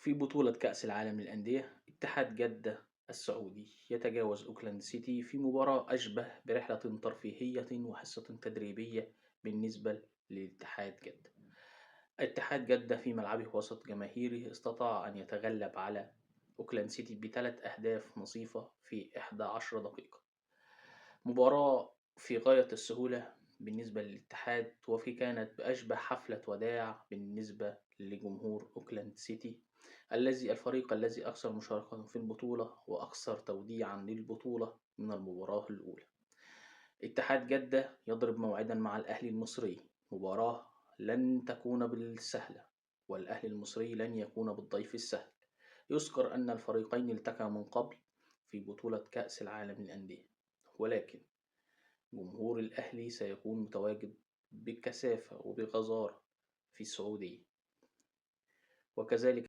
في بطولة كأس العالم للأندية، اتحاد جدة السعودي يتجاوز أوكلاند سيتي في مباراة أشبه برحلة ترفيهية وحصة تدريبية بالنسبة لاتحاد جدة. اتحاد جدة في ملعبه وسط جماهيره استطاع أن يتغلب على أوكلاند سيتي بثلاث أهداف نظيفة في 11 دقيقة. مباراة في غاية السهولة بالنسبة للاتحاد، وفي كانت بأشبه حفلة وداع بالنسبة لجمهور أوكلاند سيتي، الفريق الذي أكثر مشاركة في البطولة وأكثر توديعا للبطولة من المباراة الأولى. اتحاد جدة يضرب موعدا مع الأهلي المصري، مباراة لن تكون بالسهلة، والأهلي المصري لن يكون بالضيف السهل. يذكر أن الفريقين التقيا من قبل في بطولة كأس العالم للأندية، ولكن جمهور الأهلي سيكون متواجد بكثافة وبغزارة في السعودية، وكذلك